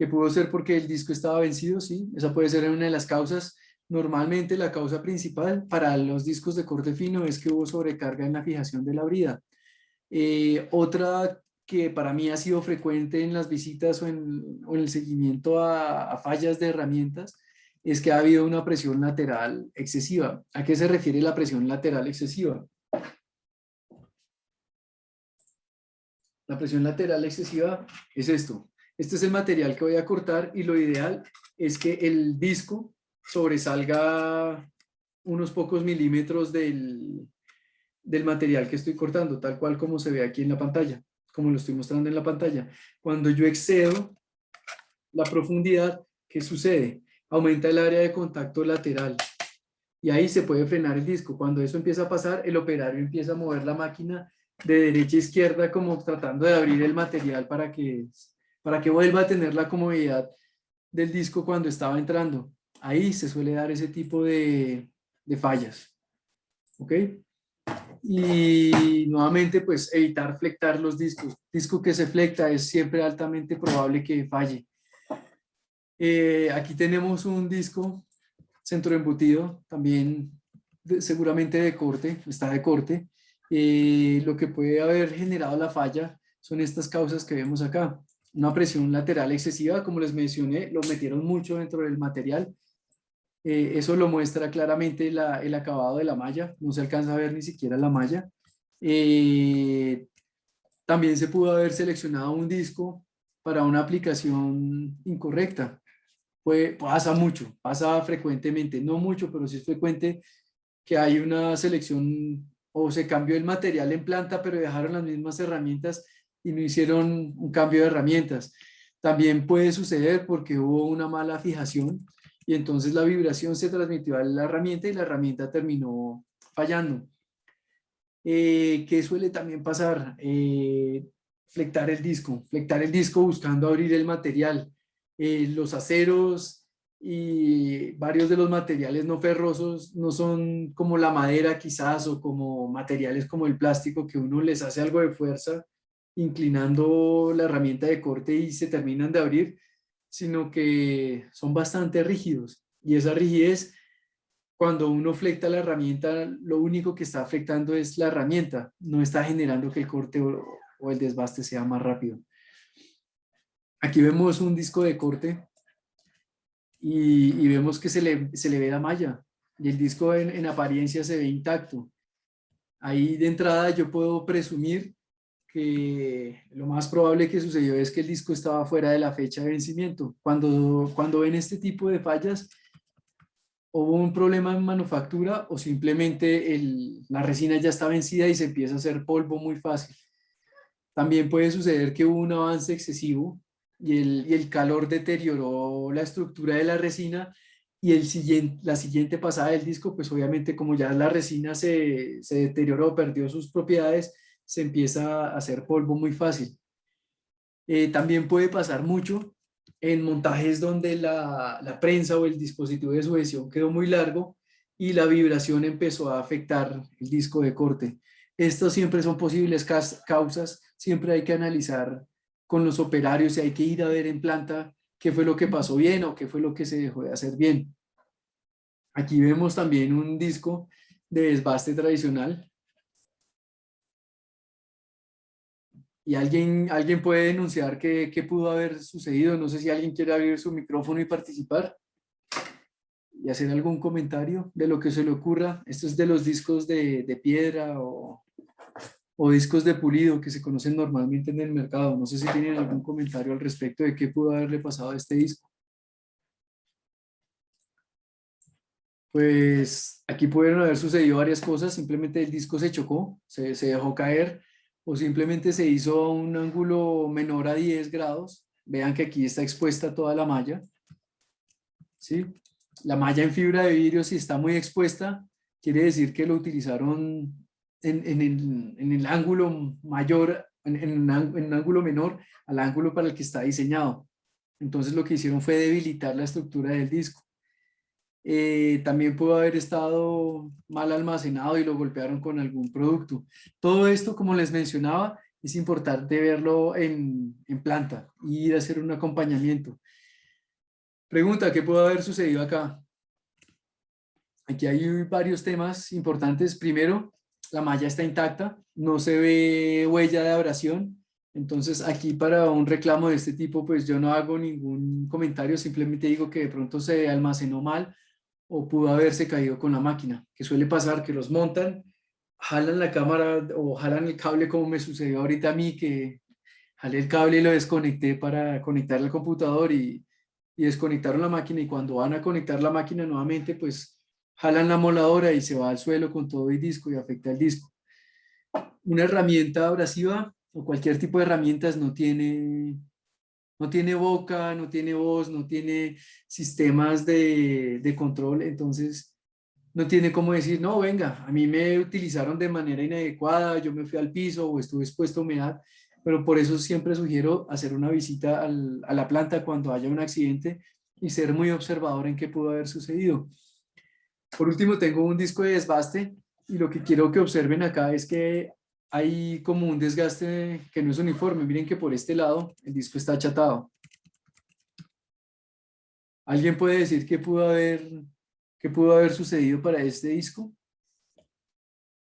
pudo ser porque el disco estaba vencido, sí. Esa puede ser una de las causas. Normalmente la causa principal para los discos de corte fino es que hubo sobrecarga en la fijación de la brida. Otra que para mí ha sido frecuente en las visitas o en el seguimiento a fallas de herramientas es que ha habido una presión lateral excesiva. ¿A qué se refiere la presión lateral excesiva? La presión lateral excesiva es esto. Este es el material que voy a cortar y lo ideal es que el disco sobresalga unos pocos milímetros del material que estoy cortando, tal cual como se ve aquí en la pantalla, como lo estoy mostrando en la pantalla. Cuando yo excedo la profundidad, ¿qué sucede? Aumenta el área de contacto lateral y ahí se puede frenar el disco. Cuando eso empieza a pasar, el operario empieza a mover la máquina de derecha a izquierda como tratando de abrir el material para que vuelva a tener la comodidad del disco cuando estaba entrando. Ahí se suele dar ese tipo de fallas. ¿Ok? Y nuevamente, pues evitar flectar los discos. Disco que se flecta es siempre altamente probable que falle. Aquí tenemos un disco centroembutido, también seguramente de corte, está de corte. Lo que puede haber generado la falla son estas causas que vemos acá. Una presión lateral excesiva, como les mencioné, lo metieron mucho dentro del material. Eso lo muestra claramente el acabado de la malla, no se alcanza a ver ni siquiera la malla. También se pudo haber seleccionado un disco para una aplicación incorrecta. Pasa mucho, pasa frecuentemente, no mucho, pero sí es frecuente que hay una selección o se cambió el material en planta, pero dejaron las mismas herramientas y no hicieron un cambio de herramientas. También puede suceder porque hubo una mala fijación y entonces la vibración se transmitió a la herramienta y la herramienta terminó fallando. ¿Qué suele también pasar? Flectar el disco buscando abrir el material. Los aceros y varios de los materiales no ferrosos no son como la madera quizás o como materiales como el plástico que uno les hace algo de fuerza inclinando la herramienta de corte y se terminan de abrir, sino que son bastante rígidos y esa rigidez, cuando uno flecta la herramienta, lo único que está afectando es la herramienta, no está generando que el corte o el desbaste sea más rápido. Aquí vemos un disco de corte y vemos que se le ve la malla y el disco en apariencia se ve intacto. Ahí de entrada yo puedo presumir que lo más probable que sucedió es que el disco estaba fuera de la fecha de vencimiento. Cuando ven este tipo de fallas, hubo un problema en manufactura o simplemente la resina ya está vencida y se empieza a hacer polvo muy fácil. También puede suceder que hubo un avance excesivo y el calor deterioró la estructura de la resina y la siguiente pasada del disco, pues obviamente como ya la resina se deterioró, perdió sus propiedades, se empieza a hacer polvo muy fácil. También puede pasar mucho en montajes donde la prensa o el dispositivo de sujeción quedó muy largo y la vibración empezó a afectar el disco de corte. Estos siempre son posibles causas, siempre hay que analizar con los operarios y hay que ir a ver en planta qué fue lo que pasó bien o qué fue lo que se dejó de hacer bien. Aquí vemos también un disco de desbaste tradicional. Y alguien puede denunciar qué pudo haber sucedido. No sé si alguien quiere abrir su micrófono y participar y hacer algún comentario de lo que se le ocurra. Esto es de los discos de piedra o discos de pulido que se conocen normalmente en el mercado. No sé si tienen algún comentario al respecto de qué pudo haberle pasado a este disco. Pues aquí pudieron haber sucedido varias cosas. Simplemente el disco se chocó, se dejó caer, o simplemente se hizo a un ángulo menor a 10 grados. Vean que aquí está expuesta toda la malla. ¿Sí? La malla en fibra de vidrio, si está muy expuesta, quiere decir que lo utilizaron en el ángulo mayor, en un ángulo menor al ángulo para el que está diseñado. Entonces lo que hicieron fue debilitar la estructura del disco. También pudo haber estado mal almacenado y lo golpearon con algún producto. Todo esto, como les mencionaba, es importante verlo en planta y ir a hacer un acompañamiento. Pregunta, ¿qué pudo haber sucedido acá? Aquí hay varios temas importantes. Primero, la malla está intacta, no se ve huella de abrasión. Entonces aquí para un reclamo de este tipo, pues yo no hago ningún comentario, simplemente digo que de pronto se almacenó mal o pudo haberse caído con la máquina, que suele pasar que los montan, jalan la cámara o jalan el cable como me sucedió ahorita a mí, que jalé el cable y lo desconecté para conectar al computador y desconectaron la máquina y cuando van a conectar la máquina nuevamente, pues jalan la moladora y se va al suelo con todo el disco y afecta el disco. Una herramienta abrasiva o cualquier tipo de herramientas no tiene boca, no tiene voz, no tiene sistemas de control, entonces no tiene cómo decir, no, venga, a mí me utilizaron de manera inadecuada, yo me fui al piso o estuve expuesto a humedad, pero por eso siempre sugiero hacer una visita a la planta cuando haya un accidente y ser muy observador en qué pudo haber sucedido. Por último, tengo un disco de desbaste y lo que quiero que observen acá es que hay como un desgaste que no es uniforme. Miren que por este lado el disco está achatado. ¿Alguien puede decir qué pudo haber sucedido para este disco?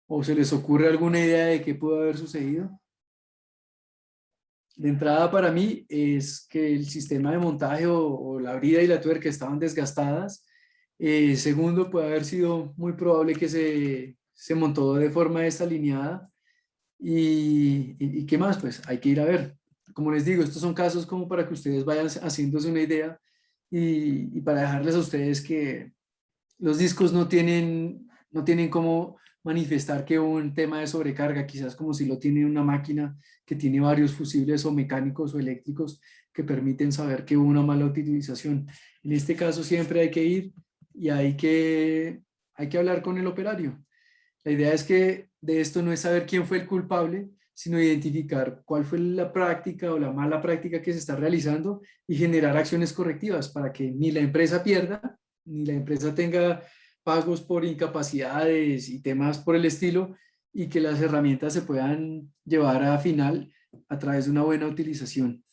¿O se les ocurre alguna idea de qué pudo haber sucedido? De entrada para mí es que el sistema de montaje o la brida y la tuerca estaban desgastadas. Segundo, puede haber sido muy probable que se montó de forma desalineada. ¿Y qué más? Pues hay que ir a ver. Como les digo, estos son casos como para que ustedes vayan haciéndose una idea y para dejarles a ustedes que los discos no tienen cómo manifestar que un tema de sobrecarga, quizás como si lo tiene una máquina que tiene varios fusibles o mecánicos o eléctricos que permiten saber que hubo una mala utilización. En este caso siempre hay que ir y hay que hablar con el operario. La idea es que de esto no es saber quién fue el culpable, sino identificar cuál fue la práctica o la mala práctica que se está realizando y generar acciones correctivas para que ni la empresa pierda, ni la empresa tenga pagos por incapacidades y temas por el estilo, y que las herramientas se puedan llevar a final a través de una buena utilización.